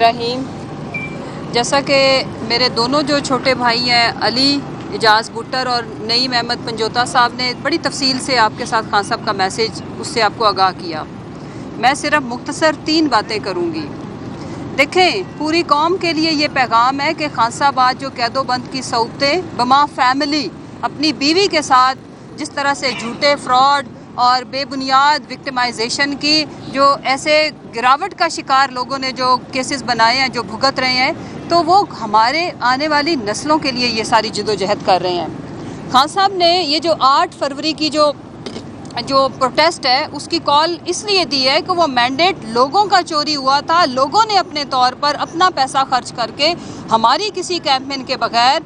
रहीम। जैसा कि मेरे दोनों जो छोटे भाई हैं अली एजाज बुट्टर और नईम अहमद पंजोता साहब ने बड़ी तफसील से आपके साथ खान साहब का मैसेज उससे आपको आगाह किया, मैं सिर्फ मुख्तसर 3 बातें करूंगी। देखें, पूरी कौम के लिए ये पैगाम है कि खान साहब आज जो कैदोबंद की सऊतें बमा फैमिली अपनी बीवी के साथ जिस तरह से झूठे फ्रॉड और बेबुनियाद विक्टिमाइजेशन की जो ऐसे गिरावट का शिकार लोगों ने जो केसेस बनाए हैं, जो भुगत रहे हैं, तो वो हमारे आने वाली नस्लों के लिए ये सारी जद्दोजहद कर रहे हैं। खान साहब ने ये जो 8 फरवरी की जो प्रोटेस्ट है उसकी कॉल इसलिए दी है कि वो मैंडेट लोगों का चोरी हुआ था, लोगों ने अपने तौर पर अपना पैसा खर्च करके हमारी किसी कैंपेन के बगैर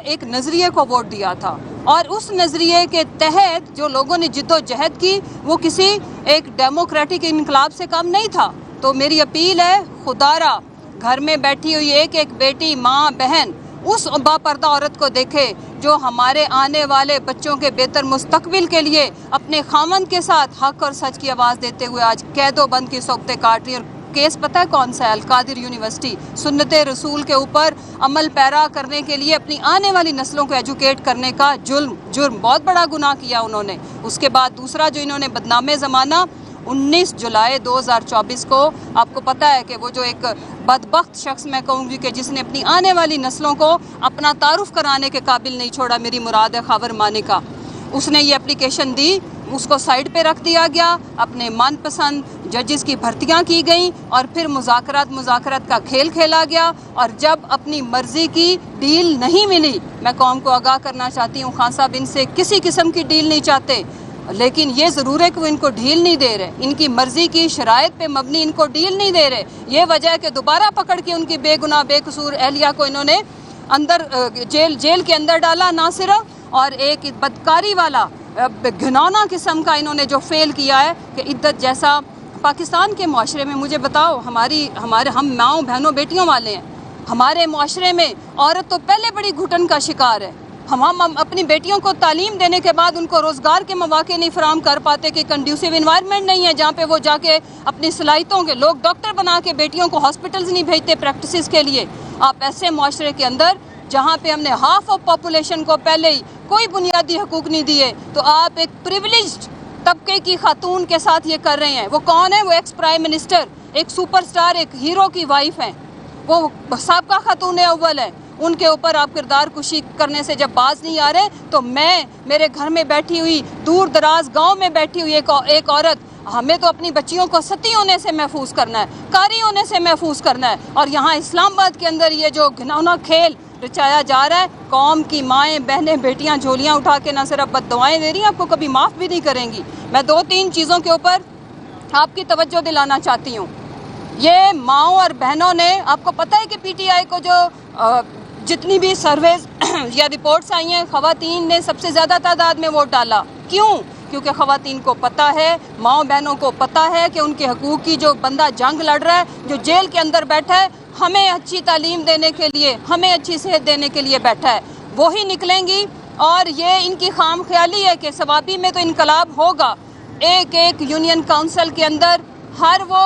एक नज़रिए को वोट दिया था, और उस नज़रिए के तहत जो लोगों ने जिद्दोजहद की वो किसी एक डेमोक्रेटिक इनकलाब से कम नहीं था। तो मेरी अपील है, खुदारा घर में बैठी हुई एक एक बेटी, माँ, बहन उस बापर्दा औरत को देखे जो हमारे आने वाले बच्चों के बेहतर मुस्तकबिल के लिए अपने खामंद के साथ हक और सच की आवाज़ देते हुए आज कैदोबंद की सौगतें काट रही है। और केस पता है कौन सा है? अल-कादिर यूनिवर्सिटी सुन्नते रसूल के ऊपर अमल पैरा करने के लिए अपनी आने वाली नस्लों को एजुकेट करने का जुर्म बहुत बड़ा गुनाह किया उन्होंने। उसके बाद दूसरा जो इन्होंने बदनामे ज़माना 19 जुलाई 2024 को, आपको पता है कि वो जो एक बदबख्त शख्स मैं कहूँगी कि जिसने अपनी आने वाली नस्लों को अपना तारुफ कराने के काबिल नहीं छोड़ा, मेरी मुराद है खावर माने का, उसने ये एप्लीकेशन दी, उसको साइड पे रख दिया गया, अपने मनपसंद जजेस की भर्तियां की गई और फिर मुज़ाकरात का खेल खेला गया। और जब अपनी मर्जी की डील नहीं मिली, मैं कौम को आगाह करना चाहती हूँ, खान साहब इनसे किसी किस्म की डील नहीं चाहते, लेकिन ये ज़रूर है कि वो इनको डील नहीं दे रहे, इनकी मर्जी की शराइत पे मबनी इनको डील नहीं दे रहे। ये वजह है कि दोबारा पकड़ के उनकी बेगुनाह बेकसूर अहलिया को इन्होंने अंदर जेल के अंदर डाला ना सिर्फ, और एक बदकारी वाला घिनौना किस्म का इन्होंने जो फेल किया है कि इद्दत जैसा पाकिस्तान के माशरे में, मुझे बताओ, हम माँओं बहनों बेटियों वाले हैं, हमारे माशरे में औरत तो पहले बड़ी घुटन का शिकार है। हम अपनी बेटियों को तालीम देने के बाद उनको रोज़गार के मौके नहीं फराम कर पाते कि कंड्यूसिव इन्वायरमेंट नहीं है जहाँ पे वो जाके अपनी सलाहितों के लोग डॉक्टर बना के बेटियों को हॉस्पिटल्स नहीं भेजते प्रैक्टिस के लिए। आप ऐसे माशरे के अंदर जहाँ पे हमने हाफ ऑफ पॉपुलेशन को पहले ही कोई बुनियादी हकूक़ नहीं दिए, तो आप एक प्रिविलेज्ड तबके की खातून के साथ ये कर रहे हैं। वो कौन है? वो एक्स प्राइम मिनिस्टर, एक सुपरस्टार, एक हीरो की वाइफ हैं, वो साबका खातून अव्वल है। उनके ऊपर आप किरदार कुशी करने से जब बाज नहीं आ रहे, तो मैं मेरे घर में बैठी हुई, दूर दराज गाँव में बैठी हुई एक औरत, हमें तो अपनी बच्चियों को सती होने से महफूज करना है, कारी होने से महफूज करना है। और यहाँ इस्लामाबाद के अंदर ये जो घिनौना खेल रचाया जा रहा है, कौम की माएँ बहनें बेटियाँ झोलियाँ उठा के ना सिर्फ बद्दुआएं दे रही हैं, आपको कभी माफ़ भी नहीं करेंगी। मैं 2-3 चीज़ों के ऊपर आपकी तवज्जो दिलाना चाहती हूँ। ये माँओं और बहनों ने, आपको पता है कि पीटीआई को जो जितनी भी सर्वेज या रिपोर्ट्स आई हैं, ख़वातीन ने सबसे ज़्यादा तादाद में वोट डाला। क्यों? क्योंकि ख़वातीन को पता है, माँओं बहनों को पता है कि उनके हकूक़ की जो बंदा जंग लड़ रहा है, जो जेल के अंदर बैठा है, हमें अच्छी तालीम देने के लिए, हमें अच्छी सेहत देने के लिए बैठा है, वो ही निकलेंगी। और ये इनकी खाम ख्याली है कि सवाबी में तो इनकलाब होगा। एक यूनियन काउंसिल के अंदर हर वो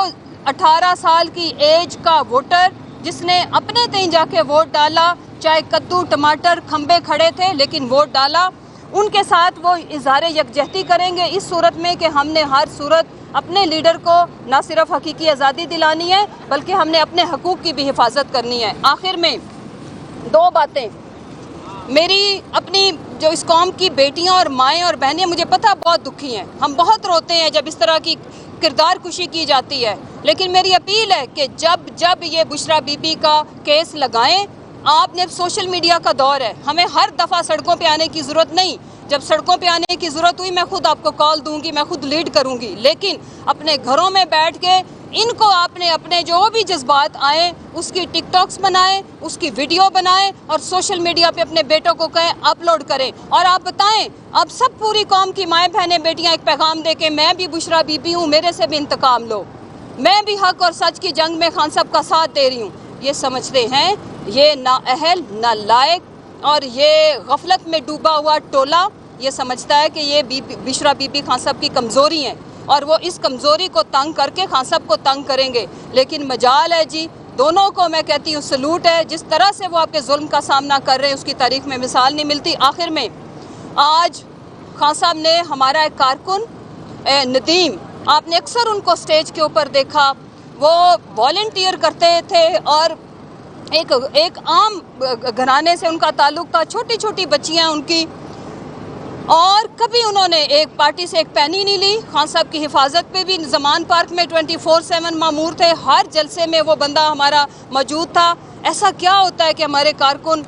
18 साल की एज का वोटर जिसने अपने तय जाके वोट डाला, चाहे कद्दू टमाटर खंबे खड़े थे लेकिन वोट डाला, उनके साथ वो इज़हार यकजहती करेंगे इस सूरत में कि हमने हर सूरत अपने लीडर को ना सिर्फ हकीकी आज़ादी दिलानी है, बल्कि हमने अपने हकूक़ की भी हिफाजत करनी है। आखिर में 2 बातें, मेरी अपनी जो इस कौम की बेटियां और माएँ और बहनें, मुझे पता बहुत दुखी हैं, हम बहुत रोते हैं जब इस तरह की किरदार कुशी की जाती है, लेकिन मेरी अपील है कि जब ये बुशरा बीबी का केस लगाएं, आपने सोशल मीडिया का दौर है, हमें हर दफ़ा सड़कों पे आने की ज़रूरत नहीं। जब सड़कों पे आने की ज़रूरत हुई, मैं खुद आपको कॉल दूंगी, मैं खुद लीड करूंगी, लेकिन अपने घरों में बैठ के इनको आपने अपने जो भी जज्बात आए उसकी टिकटॉक्स बनाएं, उसकी वीडियो बनाएं और सोशल मीडिया पे अपने बेटों को कहें अपलोड करें। और आप बताएं, अब सब पूरी कौम की माएँ बहनें बेटियाँ एक पैगाम दे के, मैं भी बुशरा बीबी हूँ, मेरे से भी इंतकाम लो, मैं भी हक और सच की जंग में खान साहब का साथ दे रही हूँ। ये समझते हैं ये नाअहल नालायक और ये गफलत में डूबा हुआ टोला ये समझता है कि ये बुशरा बीबी खान साहब की कमज़ोरी हैं और वो इस कमज़ोरी को तंग करके खान साहब को तंग करेंगे। लेकिन मजाल है जी دونوں کو میں کہتی ہوں سلوٹ ہے، جس طرح سے وہ آپ کے ظلم کا سامنا کر رہے ہیں اس کی تاریخ میں مثال نہیں ملتی۔ آخر میں آج خان صاحب نے ہمارا ایک کارکن ندیم، آپ نے اکثر ان کو سٹیج کے اوپر دیکھا، وہ والنٹیئر کرتے تھے اور ایک عام گھرانے سے ان کا تعلق تھا، چھوٹی چھوٹی بچیاں ان کی، اور کبھی انہوں نے ایک پارٹی سے ایک پینی نہیں لی۔ خان صاحب کی حفاظت پہ بھی زمان پارک میں 24/7 مامور تھے، ہر جلسے میں وہ بندہ ہمارا موجود تھا۔ ایسا کیا ہوتا ہے کہ ہمارے کارکن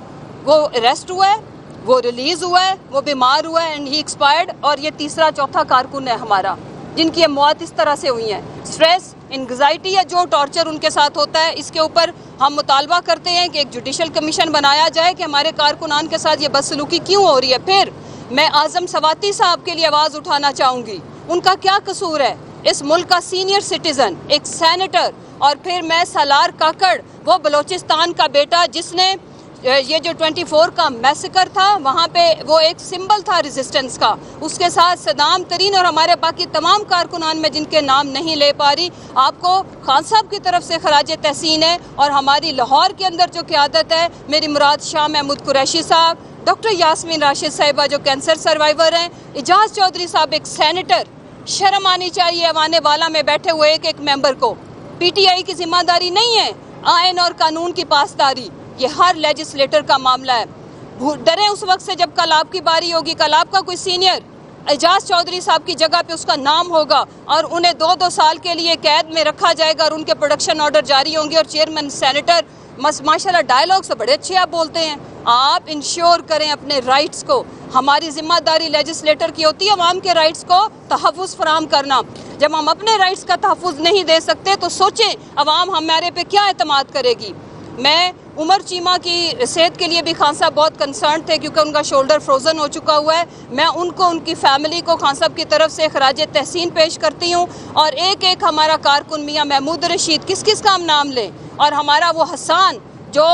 وہ اریسٹ ہوا ہے، وہ ریلیز ہوا ہے، وہ بیمار ہوا ہے اینڈ ہی ایکسپائرڈ، اور یہ تیسرا چوتھا کارکن ہے ہمارا جن کی موت اس طرح سے ہوئی ہیں۔ سٹریس، انگزائٹی یا جو ٹارچر ان کے ساتھ ہوتا ہے، اس کے اوپر ہم مطالبہ کرتے ہیں کہ ایک جوڈیشل کمیشن بنایا جائے کہ ہمارے کارکنان کے ساتھ یہ بدسلوکی کیوں ہو رہی ہے۔ پھر میں اعظم سواتی صاحب کے لیے آواز اٹھانا چاہوں گی، ان کا کیا قصور ہے؟ اس ملک کا سینئر سٹیزن، ایک سینیٹر، اور پھر میں سالار کاکڑ، وہ بلوچستان کا بیٹا جس نے یہ جو 24 کا میسیکر تھا وہاں پہ وہ ایک سمبل تھا ریزسٹنس کا، اس کے ساتھ صدام ترین اور ہمارے باقی تمام کارکنان میں جن کے نام نہیں لے پا رہی، آپ کو خان صاحب کی طرف سے خراج تحسین ہے۔ اور ہماری لاہور کے اندر جو قیادت ہے، میری مراد شاہ محمود قریشی صاحب، ڈاکٹر یاسمین راشد صاحبہ جو کینسر سروائیور ہیں، اعجاز چودھری صاحب ایک سینیٹر، شرم آنی چاہیے ایوان والا میں بیٹھے ہوئے ایک ممبر کو۔ پی ٹی آئی کی ذمہ داری نہیں ہے آئین اور قانون کی پاسداری، یہ ہر لیجسلیٹر کا معاملہ ہے۔ ڈریں اس وقت سے جب کل آپ کی باری ہوگی، کل آپ کا کوئی سینئر اعجاز چودھری صاحب کی جگہ پہ اس کا نام ہوگا اور انہیں 2 سال کے لیے قید میں رکھا جائے گا اور ان کے پروڈکشن آرڈر جاری ہوں گے، اور چیئرمین سینیٹر ماشاءاللہ ڈائلاگ سے بڑے اچھے آپ بولتے ہیں۔ آپ انشور کریں اپنے رائٹس کو، ہماری ذمہ داری لیجسلیٹر کی ہوتی ہے عوام کے رائٹس کو تحفظ فراہم کرنا۔ جب ہم اپنے رائٹس کا تحفظ نہیں دے سکتے تو سوچیں عوام ہمارے پہ کیا اعتماد کرے گی۔ میں عمر چیمہ کی صحت کے لیے بھی خان صاحب بہت کنسرن تھے کیونکہ ان کا شولڈر فروزن ہو چکا ہوا ہے۔ میں ان کو، ان کی فیملی کو خان صاحب کی طرف سے خراج تحسین پیش کرتی ہوں، اور ایک ہمارا کارکن میاں محمود رشید، کس کا ہم نام لیں، اور ہمارا وہ حسان جو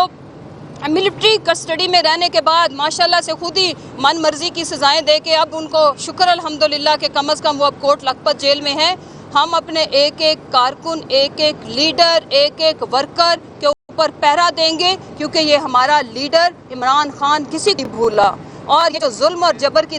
ملٹری کسٹڈی میں رہنے کے بعد ماشاءاللہ سے خود ہی من مرضی کی سزائیں دے کے اب ان کو شکر الحمدللہ کہ کم از کم وہ اب کوٹ لکھپت جیل میں ہیں۔ ہم اپنے ایک کارکن، ایک لیڈر، ایک ورکر کے اوپر پہرا دیں گے، کیونکہ یہ ہمارا لیڈر عمران خان کسی کی بھولا، اور یہ جو ظلم اور جبر کی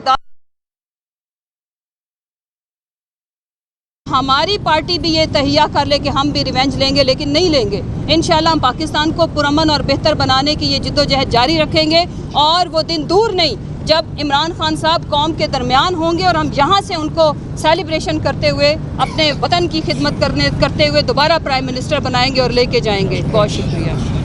ہماری پارٹی بھی یہ تہیہ کر لے کہ ہم بھی ریونج لیں گے، لیکن نہیں لیں گے۔ انشاءاللہ ہم پاکستان کو پرامن اور بہتر بنانے کی یہ جدوجہد جاری رکھیں گے، اور وہ دن دور نہیں جب عمران خان صاحب قوم کے درمیان ہوں گے اور ہم یہاں سے ان کو سیلیبریشن کرتے ہوئے اپنے وطن کی خدمت کرتے ہوئے دوبارہ پرائم منسٹر بنائیں گے اور لے کے جائیں گے۔ بہت شکریہ۔